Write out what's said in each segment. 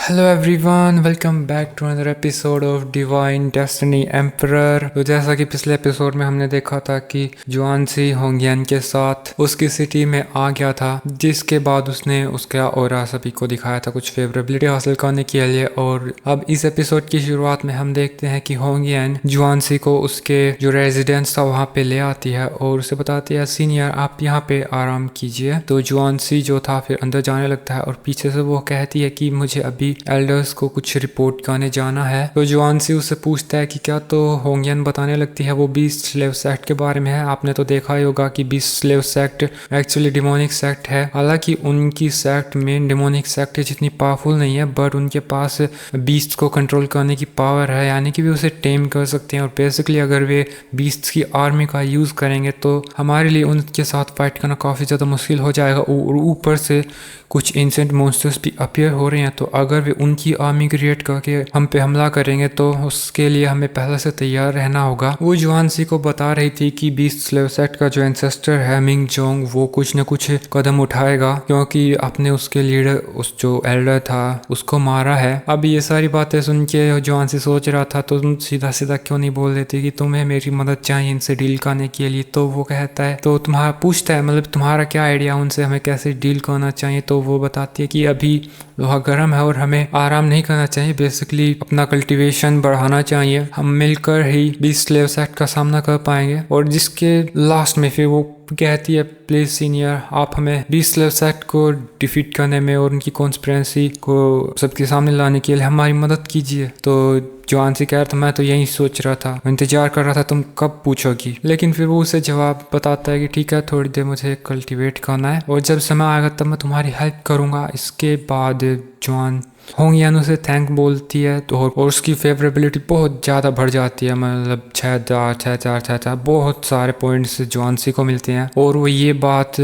Hello everyone, welcome back to another episode of Divine Destiny Emperor. तो जैसा कि पिछले एपिसोड में हमने देखा था कि जुआनसी होंगियन के साथ उसकी सिटी में आ गया था, जिसके बाद उसने उसका ऑरा सभी को दिखाया था कुछ फेवरेबिलिटी हासिल करने के लिए। और अब इस एपिसोड की शुरुआत में हम देखते हैं कि होंगियन जुआनसी को उसके जो रेजिडेंस था वहाँ पे ले आती है और उसे बताती है, सीनियर आप यहाँ पे आराम कीजिए। तो जुआनसी जो था फिर अंदर जाने लगता है और पीछे से वो कहती है कि मुझे अभी एल्डर्स को कुछ रिपोर्ट करने जाना है। तो जुआनसी उससे पूछता है कि क्या, तो होंगियन बताने लगती है वो बीस्ट स्लेव सेक्ट के बारे में है। आपने तो देखा ही होगा कि beast slave sect actually demonic sect है। हालांकि उनकी सेक्ट मेन डिमोनिक सेक्ट जितनी पावरफुल नहीं है, बट उनके पास बीस्ट को कंट्रोल करने की पावर है, यानी कि वे उसे टेम कर सकते हैं। और बेसिकली अगर वे बीस्ट की आर्मी का यूज करेंगे तो हमारे लिए उनके साथ फाइट करना काफी ज्यादा मुश्किल हो जाएगा। और ऊपर से कुछ एंशिएंट मॉन्स्टर्स भी अपीयर हो रहे हैं, तो अगर वे उनकी आर्मी क्रिएट करके हम पे हमला करेंगे तो उसके लिए हमें पहले से तैयार रहना होगा। वो जुआनसी को बता रही थी कि बीस्ट स्लेव सेक्ट का जो एंसेस्टर है मिंग जोंग, वो कुछ न कुछ कदम उठाएगा क्योंकि आपने उसके लीडर उस जो एल्डर था उसको मारा है। अब ये सारी बातें सुन के जुआनसी सोच रहा था, तो तुम सीधा सीधा क्यों नहीं बोल देती कि तुम्हें मेरी मदद चाहिए इनसे डील करने के लिए। तो वो कहता है, तो तुम्हारा पूछता है मतलब तुम्हारा क्या आइडिया उनसे हमें कैसे डील करना चाहिए। तो वो बताती है कि अभी लोहा गर्म है और हमें आराम नहीं करना चाहिए, बेसिकली अपना कल्टीवेशन बढ़ाना चाहिए। हम मिलकर ही बीस्ट स्लेव सेक्ट का सामना कर पाएंगे। और जिसके लास्ट में फिर वो कहती है, प्लीज सीनियर आप हमें बीस्ट स्लेव सेक्ट को डिफीट करने में और उनकी कॉन्स्पिरेंसी को सबके सामने लाने के लिए हमारी मदद कीजिए। तो जुआनसी कह रहा था, मैं तो यही सोच रहा था, इंतजार कर रहा था तुम कब पूछोगी। लेकिन फिर वो उसे जवाब बताता है कि ठीक है, थोड़ी देर मुझे कल्टीवेट करना है और जब समय आएगा तब मैं तुम्हारी हेल्प करूंगा। इसके बाद जुआन होंगियन उसे थैंक बोलती है तो और उसकी फेवरेबिलिटी बहुत ज़्यादा बढ़ जाती है, मतलब 6,4 बहुत सारे पॉइंट्स जुआनसी को मिलते हैं। और वो ये बात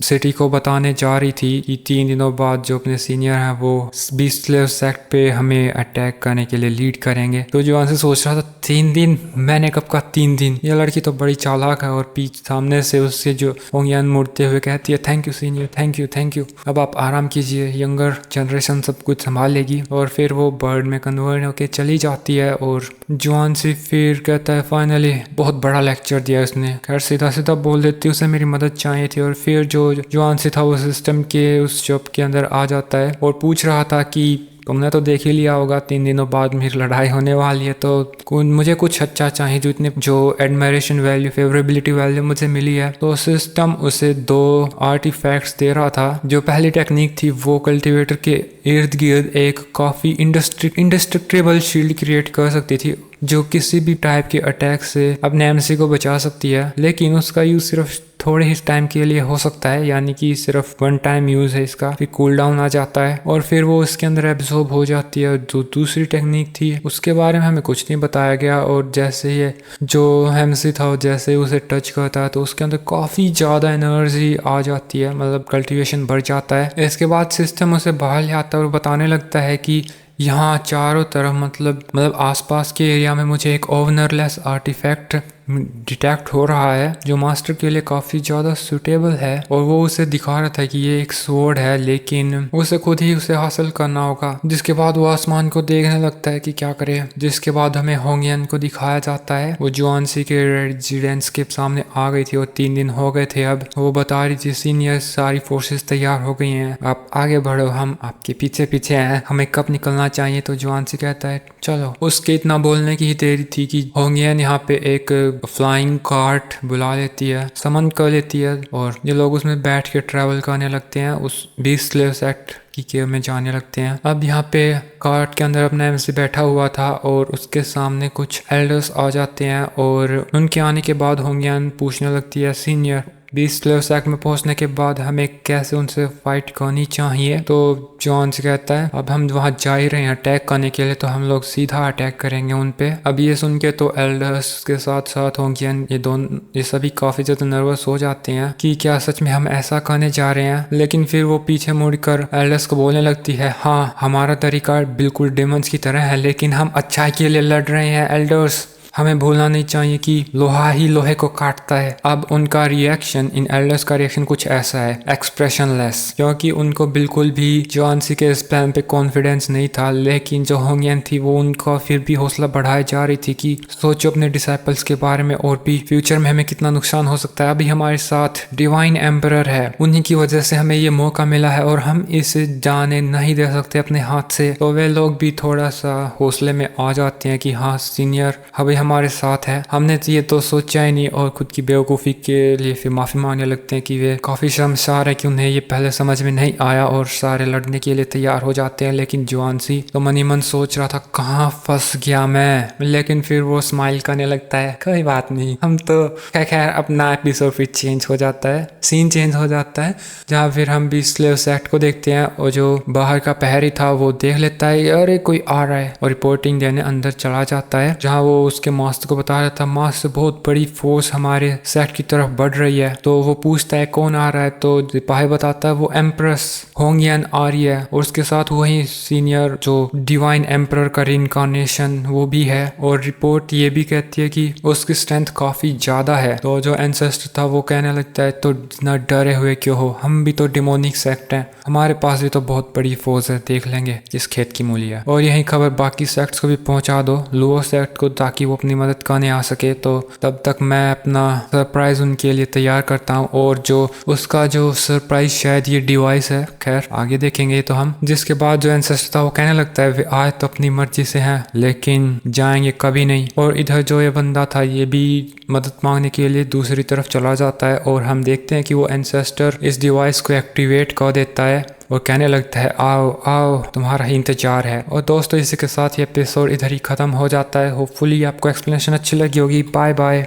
सिटी को बताने जा रही थी कि 3 दिनों बाद जो अपने सीनियर हैं वो बीस्ट स्लेव सेक्ट पे हमें अटैक करने के लिए लीड करेंगे। तो जुआनसी सोच रहा था 3 दिन, मैंने कब कहा 3 दिन। ये लड़की तो बड़ी चालाक है। और पीछे सामने से उससे जो होंगियन मुड़ते हुए कहती है, thank you senior, thank you thank you, अब आप आराम कीजिए, यंगर जनरेशन सब कुछ संभाल लेगी। और फिर वो बर्ड में कन्वर्ट होके चली जाती है। और जुआनसी फिर कहता है, फाइनली बहुत बड़ा लेक्चर दिया उसने। खैर सीधा सीधा बोल देती, उसे मेरी मदद चाहिए थी। और फिर जो जुआनसी था वो सिस्टम के उस शॉप के अंदर आ जाता है और पूछ रहा था कि तुमने तो देख ही लिया होगा 3 दिनों बाद मेरी लड़ाई होने वाली है, तो मुझे कुछ अच्छा चाहिए जो इतने जो एडमायरेशन वैल्यू फेवरेबिलिटी वैल्यू मुझे मिली है। तो सिस्टम उसे 2 आर्टिफैक्ट्स दे रहा था। जो पहली टेक्निक थी वो कल्टीवेटर के इर्द गिर्द एक काफ़ी इंडस्ट्रक्टेबल शील्ड क्रिएट कर सकती थी जो किसी भी टाइप के अटैक से अपने एमसी को बचा सकती है। लेकिन उसका यूज सिर्फ थोड़े ही टाइम के लिए हो सकता है, यानी कि सिर्फ 1 टाइम यूज है इसका, फिर कूल डाउन आ जाता है और फिर वो इसके अंदर एब्जॉर्ब हो जाती है। जो दूसरी टेक्निक थी उसके बारे में हमें कुछ नहीं बताया गया। और जैसे ये जो एमसी था जैसे उसे टच करता है तो उसके अंदर काफ़ी ज़्यादा एनर्जी आ जाती है, मतलब कल्टीवेशन बढ़ जाता है। इसके बाद सिस्टम उसे बाहर ले आता है और बताने लगता है कि यहाँ चारों तरफ मतलब आसपास के एरिया में मुझे एक ओवनरलेस आर्टिफैक्ट डिटेक्ट हो रहा है जो मास्टर के लिए काफ़ी ज़्यादा सूटेबल है। और वो उसे दिखा रहा था कि ये एक स्वॉर्ड है, लेकिन उसे खुद ही उसे हासिल करना होगा। जिसके बाद वो आसमान को देखने लगता है कि क्या करे। जिसके बाद हमें होंगियन को दिखाया जाता है, वो जुआनसी के रेजिडेंस के सामने आ गई थी और 3 दिन हो गए थे। अब वो बता रही थी, सीनियर सारी फोर्सेस तैयार हो गई हैं, आप आगे बढ़ो, हम आपके पीछे पीछे हैं, हमें कब निकलना चाहिए। तो जुआनसी कहता है चलो। उसके इतना बोलने की ही देरी थी कि होंगियन यहाँ पे एक फ्लाइंग कार्ट बुला लेती है, समन कर लेती है और ये लोग उसमें बैठ के ट्रैवल करने लगते हैं, उस बीस्ट स्लेव सेक्ट की केव में जाने लगते हैं। अब यहाँ पे कार्ट के अंदर अपना एमसी बैठा हुआ था और उसके सामने कुछ एल्डर्स आ जाते हैं और उनके आने के बाद होंगियन पूछने लगती है, सीनियर बीस्ट स्लेव सेक्ट में पहुंचने के बाद हमें कैसे उनसे फाइट करनी चाहिए। तो जॉन से कहता है, अब हम वहां जा ही रहे हैं अटैक करने के लिए, तो हम लोग सीधा अटैक करेंगे उन पे। अब ये सुन के तो एल्डर्स के साथ साथ होंगियन ये सभी काफी ज्यादा नर्वस हो जाते हैं कि क्या सच में हम ऐसा करने जा रहे हैं। लेकिन फिर वो पीछे मुड़कर एल्डर्स को बोलने लगती है, हाँ हमारा तरीका बिल्कुल डेमंस की तरह है, लेकिन हम अच्छाई के लिए लड़ रहे हैं एल्डर्स, हमें भूलना नहीं चाहिए कि लोहा ही लोहे को काटता है। अब उनका रिएक्शन, इन एल्डर्स का रिएक्शन कुछ ऐसा है, एक्सप्रेशनलेस, क्योंकि उनको बिल्कुल भी जुआनसी के इस प्लान पे कॉन्फिडेंस नहीं था। लेकिन जो होंगियन थी वो उनका फिर भी हौसला बढ़ाई जा रही थी कि सोचो अपने डिसाइपल्स के बारे में और भी फ्यूचर में हमें कितना नुकसान हो सकता है। अभी हमारे साथ डिवाइन एम्परर है, उन्हीं की वजह से हमें ये मौका मिला है और हम इसे जाने नहीं दे सकते अपने हाथ से। तो वे लोग भी थोड़ा सा हौसले में आ जाते हैं कि हाँ सीनियर अभी हमारे साथ है, हमने ये तो सोचा ही नहीं, और खुद की बेवकूफ़ी के लिए फिर माफ़ी मांगने लगते हैं कि वे काफ़ी शर्मसार है कि उन्हें ये पहले समझ में नहीं आया, और सारे लड़ने के लिए तैयार हो जाते हैं। लेकिन जुआनसी तो मन ही मन सोच रहा था कहाँ फंस गया मैं, लेकिन फिर वो स्माइल करने लगता है, कोई बात नहीं, हम तो खैर अपना एपिसोड फिर चेंज हो जाता है, सीन चेंज हो जाता है, जहाँ फिर हम भी स्लेव सेट को देखते हैं और जो बाहर का पहरी था वो देख लेता है अरे कोई आ रहा है, और रिपोर्टिंग देने अंदर चला जाता है, जहाँ वो उसके मास्टर को बता रहा था मास्टर बहुत बड़ी फोर्स हमारे सेट की तरफ बढ़ रही है। तो वो पूछता है कौन आ रहा है, तो सिपाही बताता है वो एम्प्रेस होंगियन आ रही है, और उसके साथ वही सीनियर जो डिवाइन एम्परर का रिइंकार्नेशन वो भी है। और रिपोर्ट ये भी कहती है कि उसकी स्ट्रेंथ काफी ज्यादा है। तो जो एंसेस्टर था वो कहने लगता है तो इतना डरे हुए क्यों हो, हम भी तो डिमोनिक सेक्ट हैं, हमारे पास भी तो बहुत बड़ी फोर्स है, देख लेंगे इस खेत की मूलियाँ। और यही खबर बाकी सेक्ट्स को भी पहुंचा दो, लुओ सेक्ट को, ताकि वो अपनी मदद करने आ सके। तो तब तक मैं अपना सरप्राइज उनके लिए तैयार करता हूँ, और जो उसका जो सरप्राइज शायद ये डिवाइस है, खैर आगे देखेंगे तो हम। जिसके बाद जो एंसेस्टर था वो कहने लगता है वे आज तो अपनी मर्जी से हैं लेकिन जाएंगे कभी नहीं। और इधर जो ये बंदा था ये भी मदद मांगने के लिए दूसरी तरफ चला जाता है, और हम देखते हैं कि वो एंसेस्टर इस डिवाइस को एक्टिवेट कर देता है और कहने लगता है आओ आओ तुम्हारा ही इंतजार है। और दोस्तों इसी के साथ ये एपिसोड इधर ही खत्म हो जाता है। होपफुली आपको एक्सप्लेनेशन अच्छी लगी होगी। Bye bye.